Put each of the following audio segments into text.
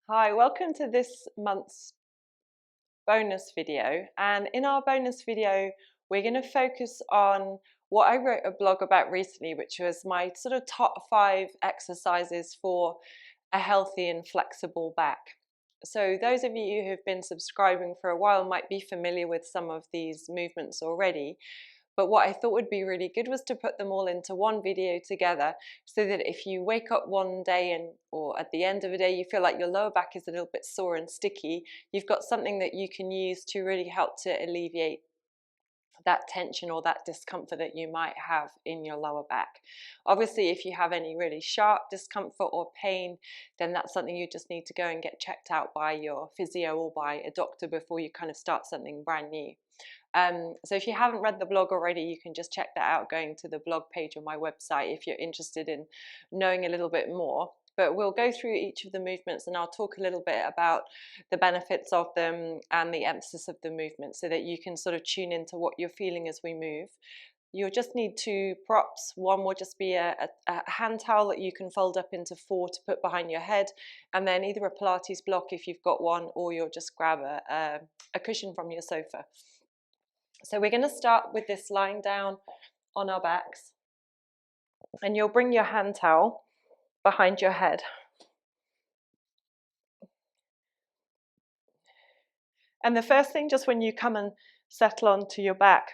Hi, welcome to this month's bonus video. And in our bonus video, we're going to focus on what I wrote a blog about recently, which was my sort of top 5 exercises for a healthy and flexible back. So those of you who have been subscribing for a while might be familiar with some of these movements already. But what I thought would be really good was to put them all into one video together, so that if you wake up one day or at the end of a day you feel like your lower back is a little bit sore and sticky, you've got something that you can use to really help to alleviate that tension or that discomfort that you might have in your lower back. Obviously, if you have any really sharp discomfort or pain, then that's something you just need to go and get checked out by your physio or by a doctor before you kind of start something brand new. So if you haven't read the blog already, you can just check that out going to the blog page on my website if you're interested in knowing a little bit more. But we'll go through each of the movements and I'll talk a little bit about the benefits of them and the emphasis of the movement, so that you can sort of tune into what you're feeling as we move. You'll just need 2 props. One will just be a hand towel that you can fold up into 4 to put behind your head, and then either a Pilates block if you've got one, or you'll just grab a cushion from your sofa. So we're going to start with this lying down on our backs, and you'll bring your hand towel behind your head. And the first thing, just when you come and settle onto your back,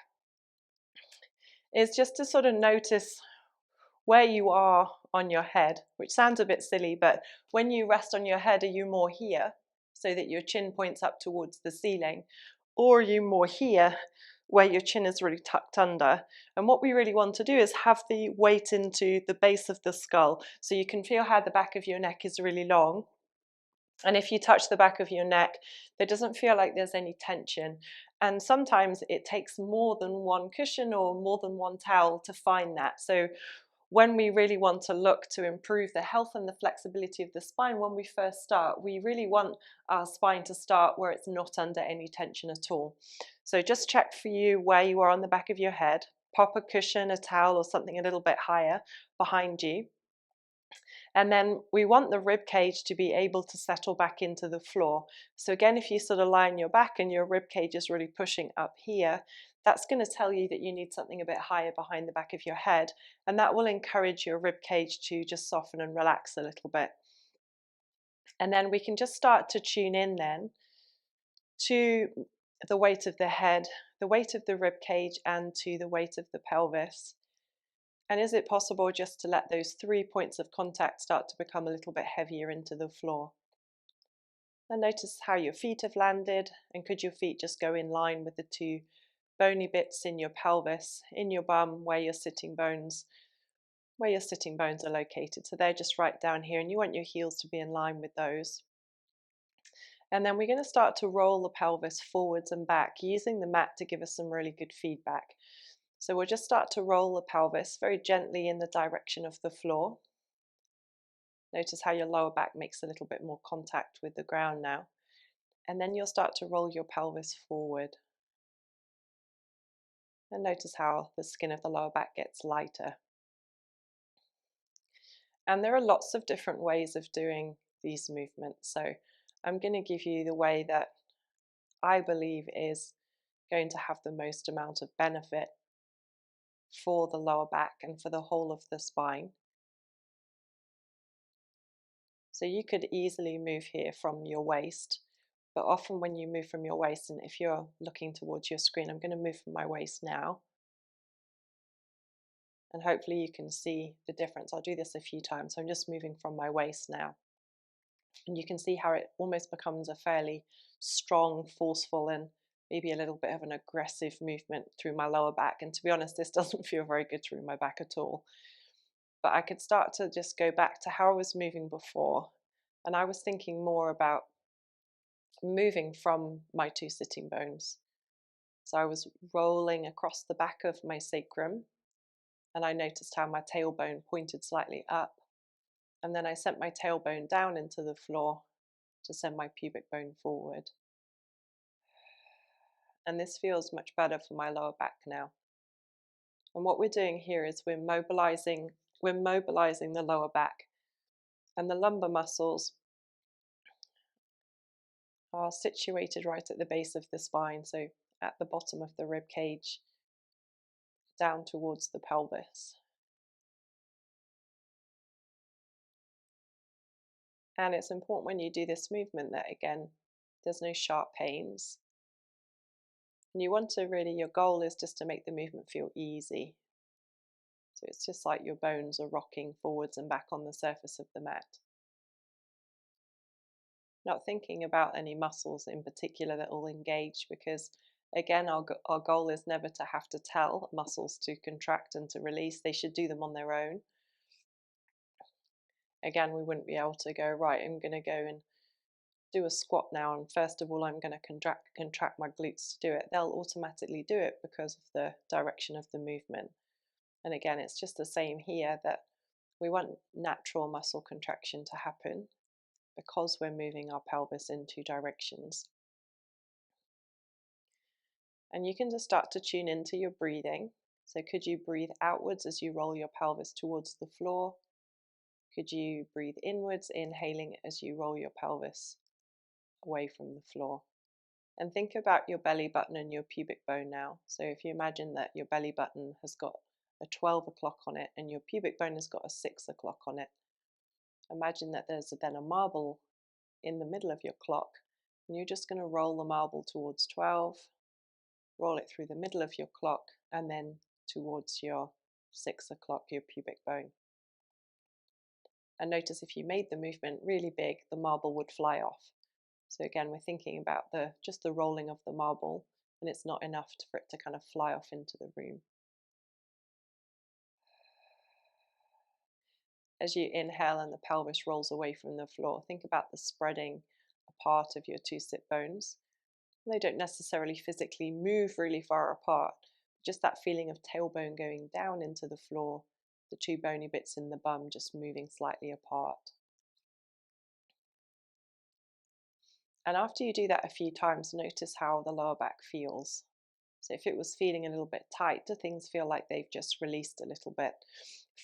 is just to sort of notice where you are on your head, which sounds a bit silly, but when you rest on your head, are you more here so that your chin points up towards the ceiling, or are you more here where your chin is really tucked under? And what we really want to do is have the weight into the base of the skull, so you can feel how the back of your neck is really long. And if you touch the back of your neck, there doesn't feel like there's any tension. And sometimes it takes more than one cushion or more than one towel to find that. So when we really want to look to improve the health and the flexibility of the spine when we first start, we really want our spine to start where it's not under any tension at all. So just check for you where you are on the back of your head. Pop a cushion, a towel, or something a little bit higher behind you. And then we want the rib cage to be able to settle back into the floor. So again, if you sort of lie on your back and your rib cage is really pushing up here, that's going to tell you that you need something a bit higher behind the back of your head, and that will encourage your rib cage to just soften and relax a little bit. And then we can just start to tune in then to the weight of the head, the weight of the rib cage, and to the weight of the pelvis. And is it possible just to let those 3 points of contact start to become a little bit heavier into the floor? And notice how your feet have landed, and could your feet just go in line with the 2 bony bits in your pelvis, in your bum, where your sitting bones are located. So they're just right down here, and you want your heels to be in line with those. And then we're going to start to roll the pelvis forwards and back, using the mat to give us some really good feedback. So we'll just start to roll the pelvis very gently in the direction of the floor. Notice how your lower back makes a little bit more contact with the ground now. And then you'll start to roll your pelvis forward. And notice how the skin of the lower back gets lighter. And there are lots of different ways of doing these movements. So I'm going to give you the way that I believe is going to have the most amount of benefit for the lower back and for the whole of the spine. So you could easily move here from your waist, but often when you move from your waist, and if you're looking towards your screen, I'm going to move from my waist now. And hopefully you can see the difference. I'll do this a few times. So I'm just moving from my waist now. And you can see how it almost becomes a fairly strong, forceful, and maybe a little bit of an aggressive movement through my lower back. And to be honest, this doesn't feel very good through my back at all. But I could start to just go back to how I was moving before. And I was thinking more about moving from my 2 sitting bones. So I was rolling across the back of my sacrum, and I noticed how my tailbone pointed slightly up. And then I sent my tailbone down into the floor to send my pubic bone forward. And this feels much better for my lower back now. And what we're doing here is we're mobilizing the lower back, and the lumbar muscles are situated right at the base of the spine, so at the bottom of the rib cage, down towards the pelvis. And it's important when you do this movement that, again, there's no sharp pains. And you want to really, your goal is just to make the movement feel easy. So it's just like your bones are rocking forwards and back on the surface of the mat. Not thinking about any muscles in particular that will engage, because again, our goal is never to have to tell muscles to contract and to release. They should do them on their own. Again, we wouldn't be able to go, right, I'm going to go and do a squat now, and first of all I'm going to contract my glutes to do it. They'll automatically do it because of the direction of the movement. And again, it's just the same here, that we want natural muscle contraction to happen because we're moving our pelvis in two directions. And you can just start to tune into your breathing. So could you breathe outwards as you roll your pelvis towards the floor? Could you breathe inwards, inhaling as you roll your pelvis away from the floor? And think about your belly button and your pubic bone now. So if you imagine that your belly button has got a 12 o'clock on it and your pubic bone has got a 6 o'clock on it, imagine that there's then a marble in the middle of your clock, and you're just going to roll the marble towards 12, roll it through the middle of your clock, and then towards your 6 o'clock, your pubic bone. And notice if you made the movement really big, the marble would fly off. So again, we're thinking about just the rolling of the marble, and it's not enough for it to kind of fly off into the room. As you inhale and the pelvis rolls away from the floor, think about the spreading apart of your two sit bones. They don't necessarily physically move really far apart, just that feeling of tailbone going down into the floor, the two bony bits in the bum just moving slightly apart. And after you do that a few times, notice how the lower back feels. So if it was feeling a little bit tight, do things feel like they've just released a little bit?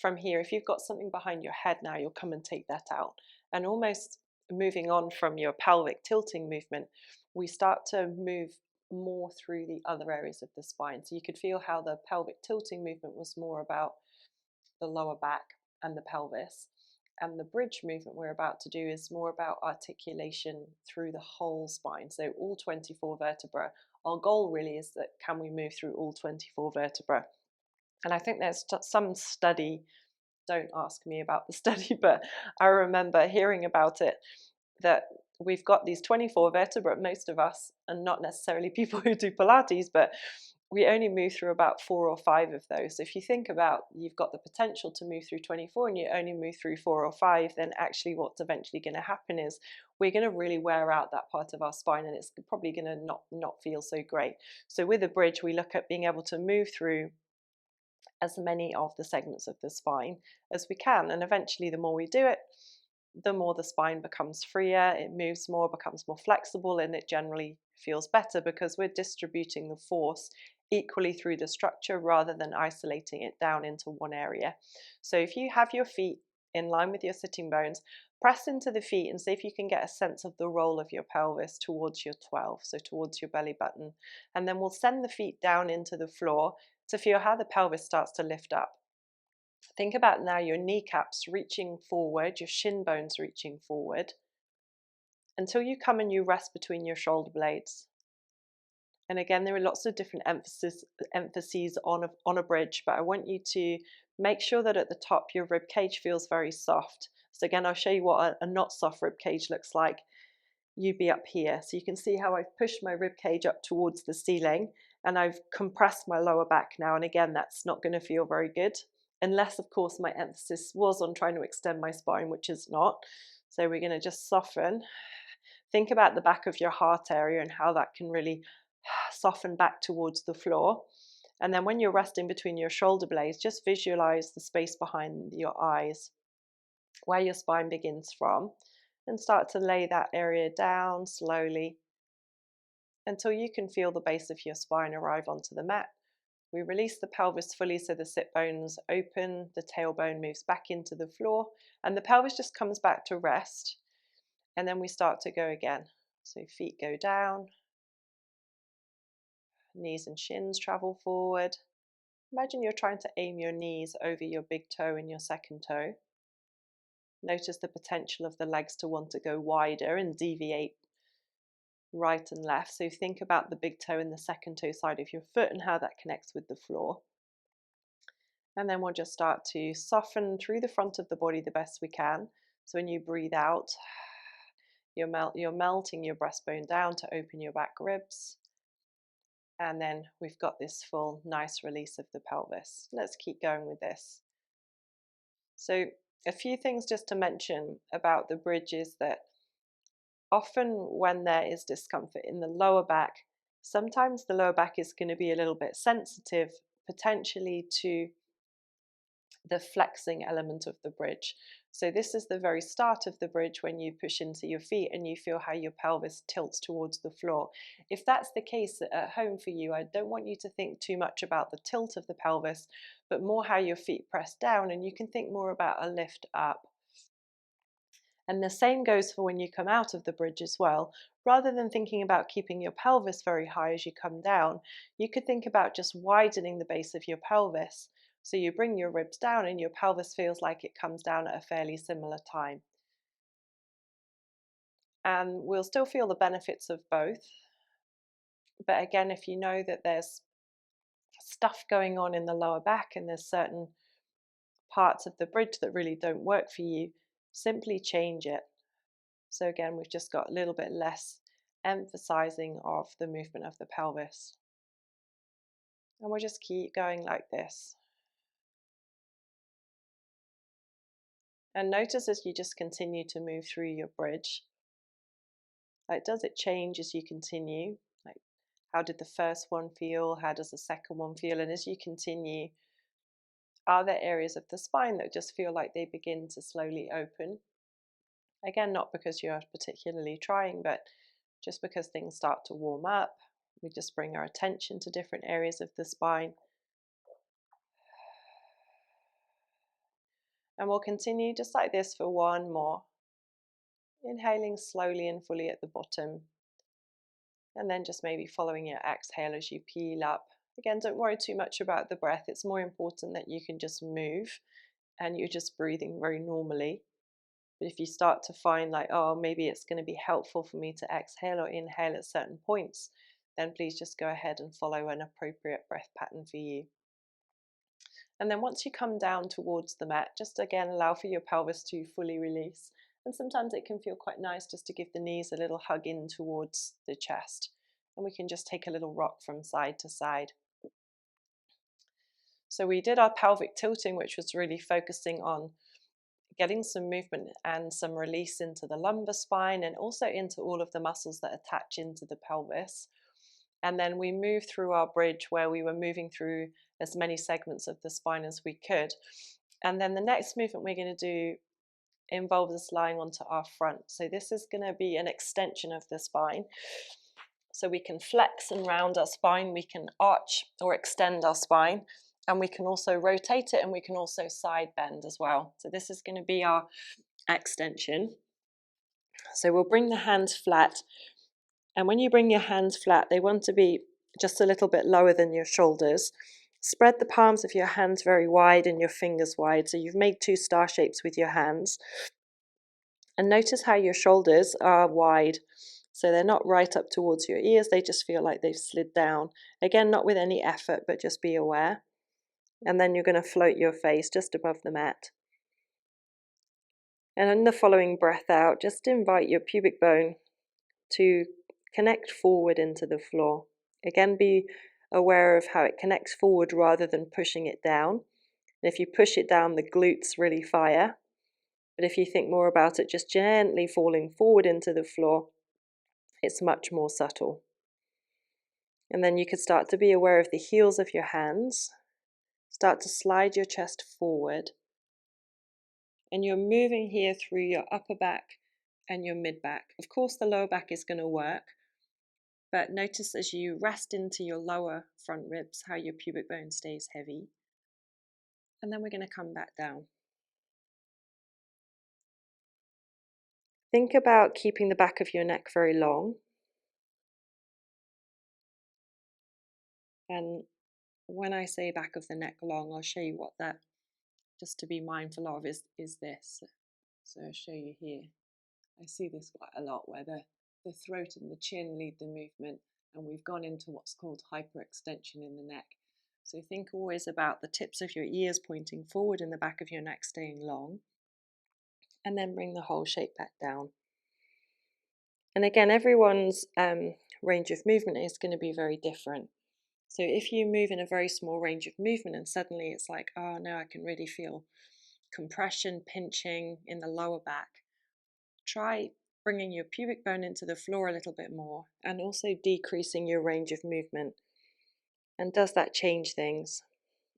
From here, if you've got something behind your head now, you'll come and take that out. And almost moving on from your pelvic tilting movement, we start to move more through the other areas of the spine. So you could feel how the pelvic tilting movement was more about the lower back and the pelvis. And the bridge movement we're about to do is more about articulation through the whole spine. So all 24 vertebrae. Our goal really is that can we move through all 24 vertebrae? And I think there's some study, don't ask me about the study, but I remember hearing about it, that we've got these 24 vertebrae, most of us, and not necessarily people who do Pilates, but we only move through about 4 or 5 of those. So if you think about, you've got the potential to move through 24 and you only move through 4 or 5, then actually what's eventually going to happen is we're going to really wear out that part of our spine, and it's probably going to not feel so great. So with a bridge, we look at being able to move through as many of the segments of the spine as we can. And eventually, the more we do it, the more the spine becomes freer, it moves more, becomes more flexible, and it generally feels better because we're distributing the force equally through the structure rather than isolating it down into one area. So if you have your feet in line with your sitting bones, press into the feet and see if you can get a sense of the roll of your pelvis towards your 12, so towards your belly button. And then we'll send the feet down into the floor to feel how the pelvis starts to lift up. Think about now your kneecaps reaching forward, your shin bones reaching forward, until you come and you rest between your shoulder blades. And again, there are lots of different emphases on a bridge, but I want you to make sure that at the top your rib cage feels very soft. So again, I'll show you what a not soft rib cage looks like. You'd be up here. So you can see how I've pushed my rib cage up towards the ceiling, and I've compressed my lower back now. And again, that's not going to feel very good, unless of course my emphasis was on trying to extend my spine, which is not. So we're going to just soften. Think about the back of your heart area and how that can really soften back towards the floor. And then when you're resting between your shoulder blades, just visualize the space behind your eyes, where your spine begins from, and start to lay that area down slowly until you can feel the base of your spine arrive onto the mat. We release the pelvis fully so the sit bones open, the tailbone moves back into the floor, and the pelvis just comes back to rest. And then we start to go again. So feet go down, knees and shins travel forward. Imagine you're trying to aim your knees over your big toe and your second toe. Notice the potential of the legs to want to go wider and deviate right and left. So think about the big toe and the second toe side of your foot and how that connects with the floor. And then we'll just start to soften through the front of the body the best we can. So when you breathe out, you're melting your breastbone down to open your back ribs. And then we've got this full nice release of the pelvis. Let's keep going with this. So a few things just to mention about the bridge is that often when there is discomfort in the lower back, sometimes the lower back is going to be a little bit sensitive, potentially to the flexing element of the bridge. So this is the very start of the bridge when you push into your feet and you feel how your pelvis tilts towards the floor. If that's the case at home for you, I don't want you to think too much about the tilt of the pelvis, but more how your feet press down, and you can think more about a lift up. And the same goes for when you come out of the bridge as well. Rather than thinking about keeping your pelvis very high as you come down, you could think about just widening the base of your pelvis. So you bring your ribs down and your pelvis feels like it comes down at a fairly similar time. And we'll still feel the benefits of both. But again, if you know that there's stuff going on in the lower back and there's certain parts of the bridge that really don't work for you, simply change it. So again, we've just got a little bit less emphasizing of the movement of the pelvis. And we'll just keep going like this. And notice as you just continue to move through your bridge, like, does it change as you continue? Like, how did the first one feel? How does the second one feel? And as you continue, are there areas of the spine that just feel like they begin to slowly open? Again, not because you're particularly trying, but just because things start to warm up. We just bring our attention to different areas of the spine. And we'll continue just like this for one more. Inhaling slowly and fully at the bottom. And then just maybe following your exhale as you peel up. Again, don't worry too much about the breath. It's more important that you can just move and you're just breathing very normally. But if you start to find like, oh, maybe it's going to be helpful for me to exhale or inhale at certain points, then please just go ahead and follow an appropriate breath pattern for you. And then once you come down towards the mat, just again allow for your pelvis to fully release. And sometimes it can feel quite nice just to give the knees a little hug in towards the chest. And we can just take a little rock from side to side. So we did our pelvic tilting, which was really focusing on getting some movement and some release into the lumbar spine and also into all of the muscles that attach into the pelvis. And then we moved through our bridge where we were moving through as many segments of the spine as we could. And then the next movement we're going to do involves us lying onto our front. So this is going to be an extension of the spine. So we can flex and round our spine, we can arch or extend our spine, and we can also rotate it, and we can also side bend as well. So this is going to be our extension. So we'll bring the hands flat. And when you bring your hands flat, they want to be just a little bit lower than your shoulders. Spread the palms of your hands very wide and your fingers wide. So you've made two star shapes with your hands. And notice how your shoulders are wide. So they're not right up towards your ears. They just feel like they've slid down. Again, not with any effort, but just be aware. And then you're going to float your face just above the mat. And in the following breath out, just invite your pubic bone to connect forward into the floor. Again, be aware of how it connects forward rather than pushing it down. And if you push it down, the glutes really fire. But if you think more about it, just gently falling forward into the floor, it's much more subtle. And then you could start to be aware of the heels of your hands. Start to slide your chest forward. And you're moving here through your upper back and your mid back. Of course, the lower back is going to work. But notice as you rest into your lower front ribs, how your pubic bone stays heavy. And then we're going to come back down. Think about keeping the back of your neck very long. And when I say back of the neck long, I'll show you what that, just to be mindful of, is this. So I'll show you here. I see this quite a lot, where the throat and the chin lead the movement, and we've gone into what's called hyperextension in the neck. So think always about the tips of your ears pointing forward and the back of your neck staying long, and then bring the whole shape back down. And again, everyone's range of movement is going to be very different. So if you move in a very small range of movement and suddenly it's like, oh, now I can really feel compression, pinching in the lower back, try bringing your pubic bone into the floor a little bit more and also decreasing your range of movement. And does that change things?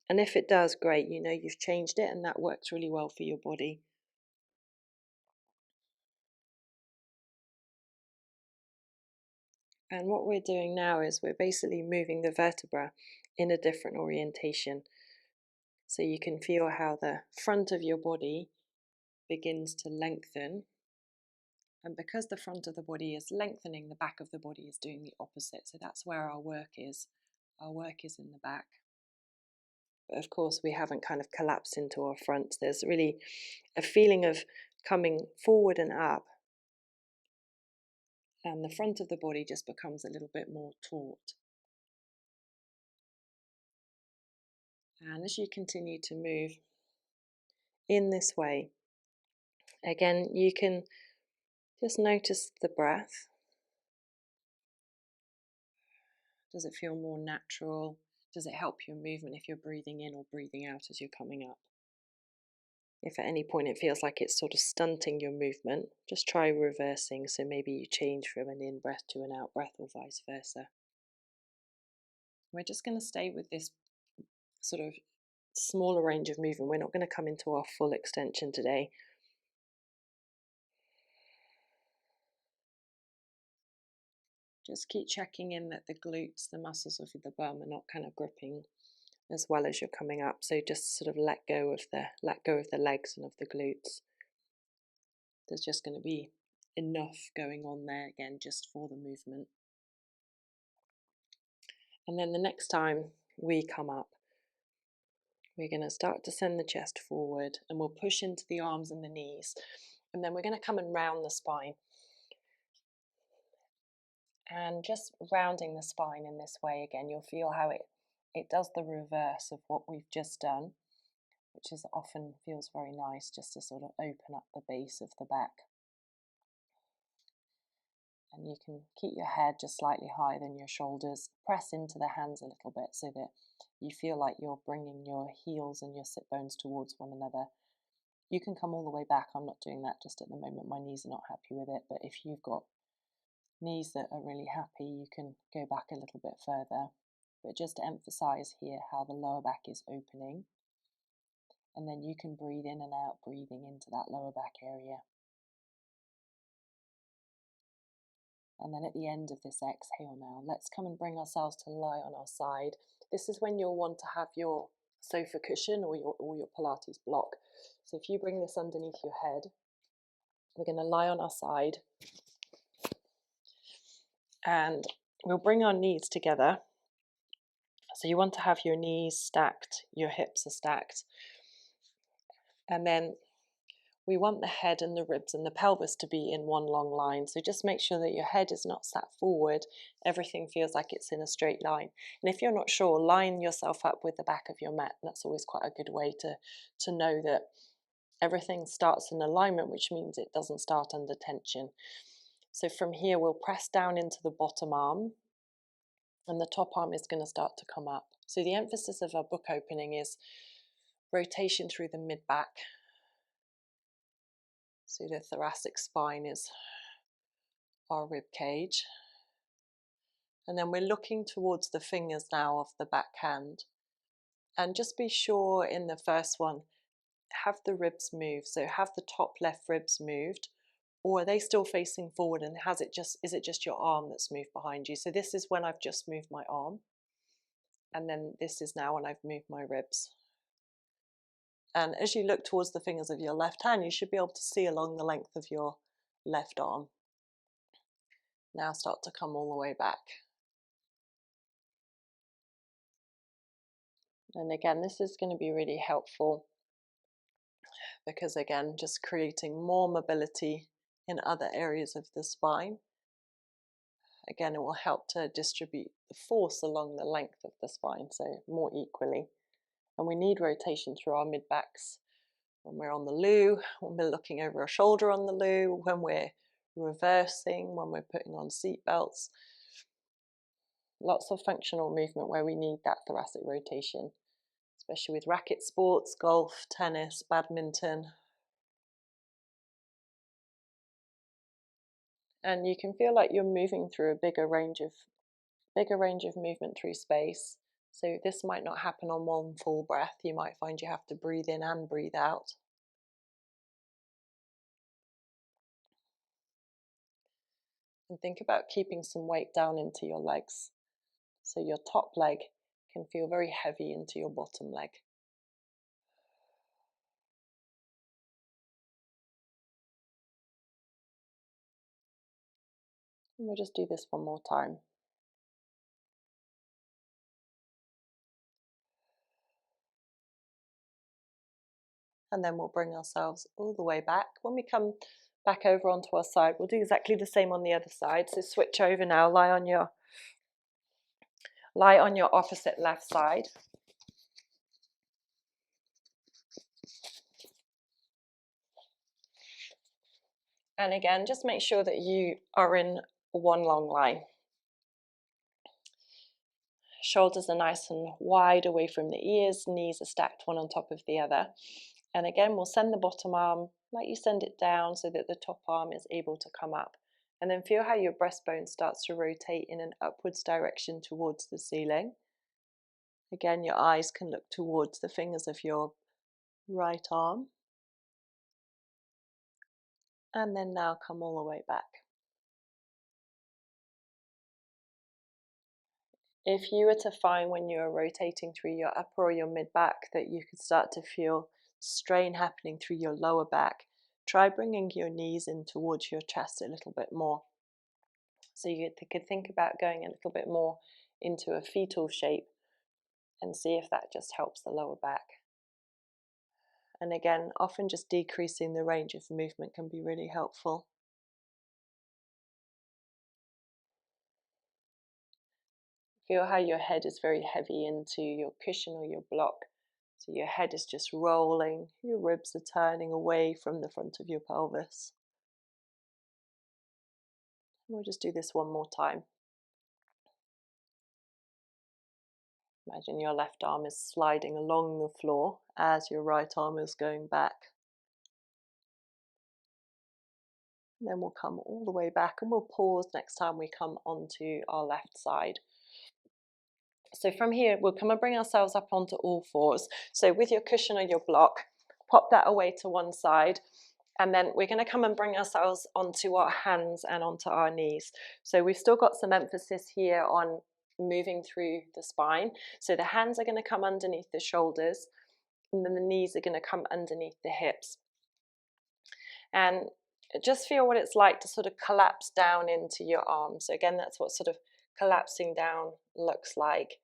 And if it does, great, you know you've changed it and that works really well for your body. And what we're doing now is we're basically moving the vertebra in a different orientation. So you can feel how the front of your body begins to lengthen. And because the front of the body is lengthening, the back of the body is doing the opposite. So that's where our work is. Our work is in the back. But of course, we haven't kind of collapsed into our front. There's really a feeling of coming forward and up. And the front of the body just becomes a little bit more taut. And as you continue to move in this way, again, you can just notice the breath. Does it feel more natural? Does it help your movement if you're breathing in or breathing out as you're coming up? If at any point it feels like it's sort of stunting your movement, just try reversing. So maybe you change from an in-breath to an out-breath or vice versa. We're just going to stay with this sort of smaller range of movement. We're not going to come into our full extension today. Just keep checking in that the glutes, the muscles of the bum, are not kind of gripping as well as you're coming up. So just sort of let go of the legs and of the glutes. There's just going to be enough going on there again just for the movement. And then the next time we come up, we're going to start to send the chest forward and we'll push into the arms and the knees. And then we're going to come and round the spine. And just rounding the spine in this way, again, you'll feel how it does the reverse of what we've just done, which is often feels very nice, just to sort of open up the base of the back. And you can keep your head just slightly higher than your shoulders. Press into the hands a little bit so that you feel like you're bringing your heels and your sit bones towards one another. You can come all the way back. I'm not doing that just at the moment. My knees are not happy with it. But if you've got knees that are really happy, you can go back a little bit further. But just to emphasize here how the lower back is opening. And then you can breathe in and out, breathing into that lower back area. And then at the end of this exhale now, let's come and bring ourselves to lie on our side. This is when you'll want to have your sofa cushion or your Pilates block. So if you bring this underneath your head, we're going to lie on our side. And we'll bring our knees together. So you want to have your knees stacked, your hips are stacked. And then we want the head and the ribs and the pelvis to be in one long line. So just make sure that your head is not sat forward. Everything feels like it's in a straight line. And if you're not sure, line yourself up with the back of your mat. That's always quite a good way to know that everything starts in alignment, which means it doesn't start under tension. So from here, we'll press down into the bottom arm and the top arm is going to start to come up. So the emphasis of our book opening is rotation through the mid-back. So the thoracic spine is our rib cage. And then we're looking towards the fingers now of the back hand. And just be sure in the first one, have the ribs move. So have the top left ribs moved, or are they still facing forward, and is it just your arm that's moved behind you? So this is when I've just moved my arm. And then this is now when I've moved my ribs. And as you look towards the fingers of your left hand, you should be able to see along the length of your left arm. Now start to come all the way back. And again, this is going to be really helpful because again, just creating more mobility in other areas of the spine. Again, it will help to distribute the force along the length of the spine, so more equally. And we need rotation through our mid-backs when we're on the loo, when we're looking over our shoulder on the loo, when we're reversing, when we're putting on seat belts. Lots of functional movement where we need that thoracic rotation, especially with racket sports, golf, tennis, badminton. And you can feel like you're moving through a bigger range of movement through space. So this might not happen on one full breath. You might find you have to breathe in and breathe out. And think about keeping some weight down into your legs. So your top leg can feel very heavy into your bottom leg. And we'll just do this one more time. And then we'll bring ourselves all the way back. When we come back over onto our side, we'll do exactly the same on the other side. So switch over now, lie on your opposite left side. And again, just make sure that you are in one long line. Shoulders are nice and wide away from the ears, knees are stacked one on top of the other. And again, we'll send the bottom arm like you send it down so that the top arm is able to come up. And then feel how your breastbone starts to rotate in an upwards direction towards the ceiling. Again, your eyes can look towards the fingers of your right arm. And then now come all the way back. If you were to find when you're rotating through your upper or your mid back that you could start to feel strain happening through your lower back, try bringing your knees in towards your chest a little bit more. So you could think about going a little bit more into a fetal shape and see if that just helps the lower back. And again, often just decreasing the range of movement can be really helpful. Feel how your head is very heavy into your cushion or your block. So your head is just rolling, your ribs are turning away from the front of your pelvis. We'll just do this one more time. Imagine your left arm is sliding along the floor as your right arm is going back. And then we'll come all the way back and we'll pause next time we come onto our left side. So from here, we'll come and bring ourselves up onto all fours. So with your cushion or your block, pop that away to one side. And then we're going to come and bring ourselves onto our hands and onto our knees. So we've still got some emphasis here on moving through the spine. So the hands are going to come underneath the shoulders, and then the knees are going to come underneath the hips. And just feel what it's like to sort of collapse down into your arms. So again, that's what sort of collapsing down looks like.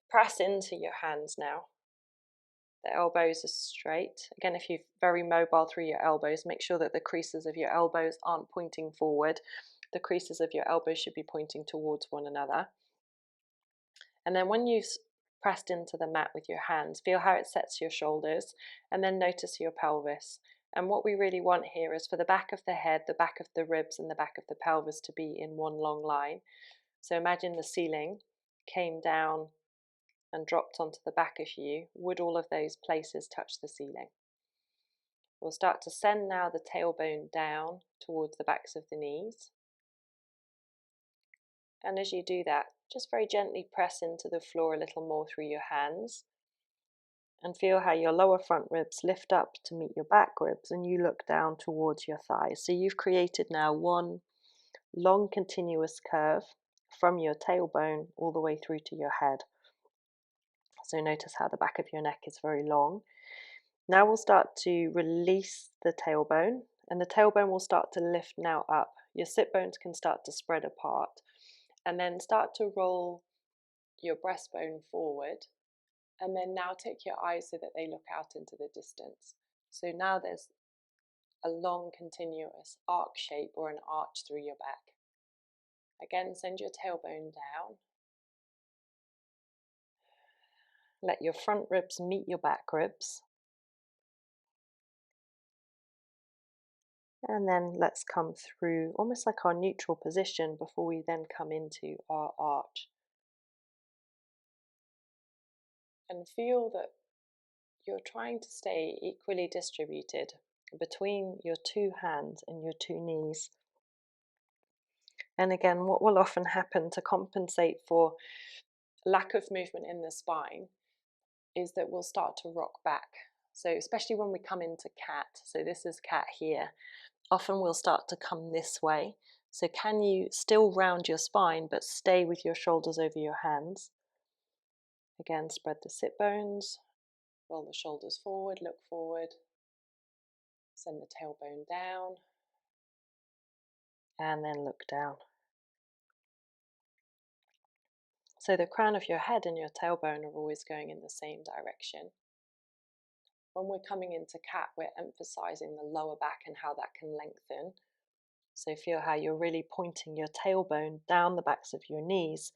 Press into your hands now. The elbows are straight. Again, if you're very mobile through your elbows, make sure that the creases of your elbows aren't pointing forward. The creases of your elbows should be pointing towards one another. And then when you've pressed into the mat with your hands, feel how it sets your shoulders, and then notice your pelvis. And what we really want here is for the back of the head, the back of the ribs, and the back of the pelvis to be in one long line. So imagine the ceiling came down and dropped onto the back of you. Would all of those places touch the ceiling? We'll start to send now the tailbone down towards the backs of the knees. And as you do that, just very gently press into the floor a little more through your hands. And feel how your lower front ribs lift up to meet your back ribs and you look down towards your thighs. So you've created now one long continuous curve from your tailbone all the way through to your head. So notice how the back of your neck is very long. Now we'll start to release the tailbone And the tailbone will start to lift now up. Your sit bones can start to spread apart, and then start to roll your breastbone forward, and then now take your eyes so that they look out into the distance. So now there's a long continuous arc shape or an arch through your back. Again, send your tailbone down. Let your front ribs meet your back ribs. And then let's come through almost like our neutral position before we then come into our arch. And feel that you're trying to stay equally distributed between your two hands and your two knees. And again, what will often happen to compensate for lack of movement in the spine is that we'll start to rock back. So especially when we come into cat, so this is cat here, often we'll start to come this way. So can you still round your spine but stay with your shoulders over your hands? Again, spread the sit bones, roll the shoulders forward, look forward, send the tailbone down, and then look down. So the crown of your head and your tailbone are always going in the same direction. When we're coming into cat, we're emphasizing the lower back and how that can lengthen. So feel how you're really pointing your tailbone down the backs of your knees.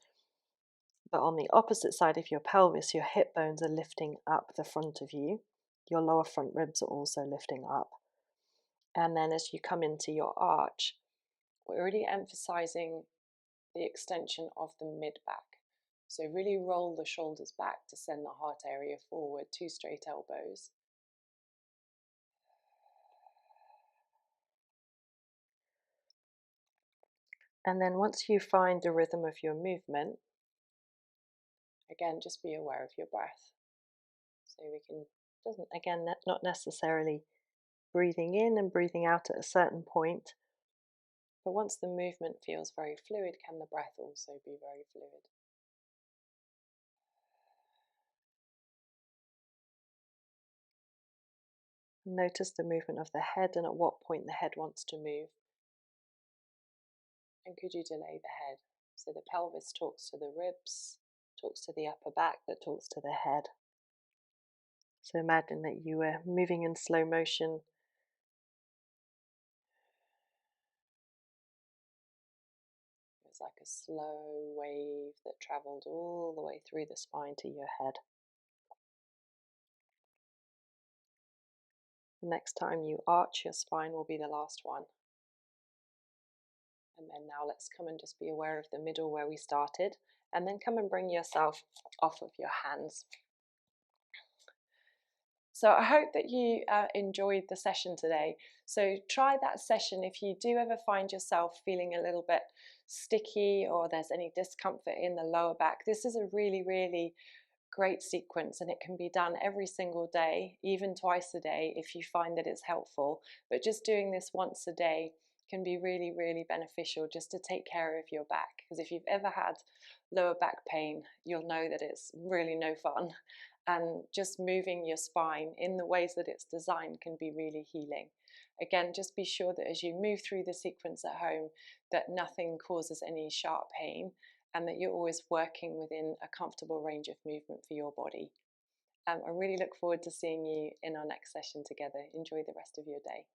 But on the opposite side of your pelvis, your hip bones are lifting up the front of you. Your lower front ribs are also lifting up. And then as you come into your arch, we're really emphasizing the extension of the mid-back. So really roll the shoulders back to send the heart area forward, 2 straight elbows. And then once you find the rhythm of your movement, again, just be aware of your breath. So we can, not necessarily breathing in and breathing out at a certain point, but once the movement feels very fluid, can the breath also be very fluid? Notice the movement of the head and at what point the head wants to move. And could you delay the head? So the pelvis talks to the ribs, talks to the upper back, that talks to the head. So imagine that you were moving in slow motion. It's like a slow wave that travelled all the way through the spine to your head. The next time you arch your spine will be the last one. And then now let's come and just be aware of the middle where we started, and then come and bring yourself off of your hands. So I hope that you enjoyed the session today. So try that session if you do ever find yourself feeling a little bit sticky or there's any discomfort in the lower back. This is a really, really great sequence, and it can be done every single day, even twice a day if you find that it's helpful. But just doing this once a day can be really, really beneficial just to take care of your back. Because if you've ever had lower back pain, you'll know that it's really no fun. And just moving your spine in the ways that it's designed can be really healing. Again, just be sure that as you move through the sequence at home, that nothing causes any sharp pain, and that you're always working within a comfortable range of movement for your body. I really look forward to seeing you in our next session together. Enjoy the rest of your day.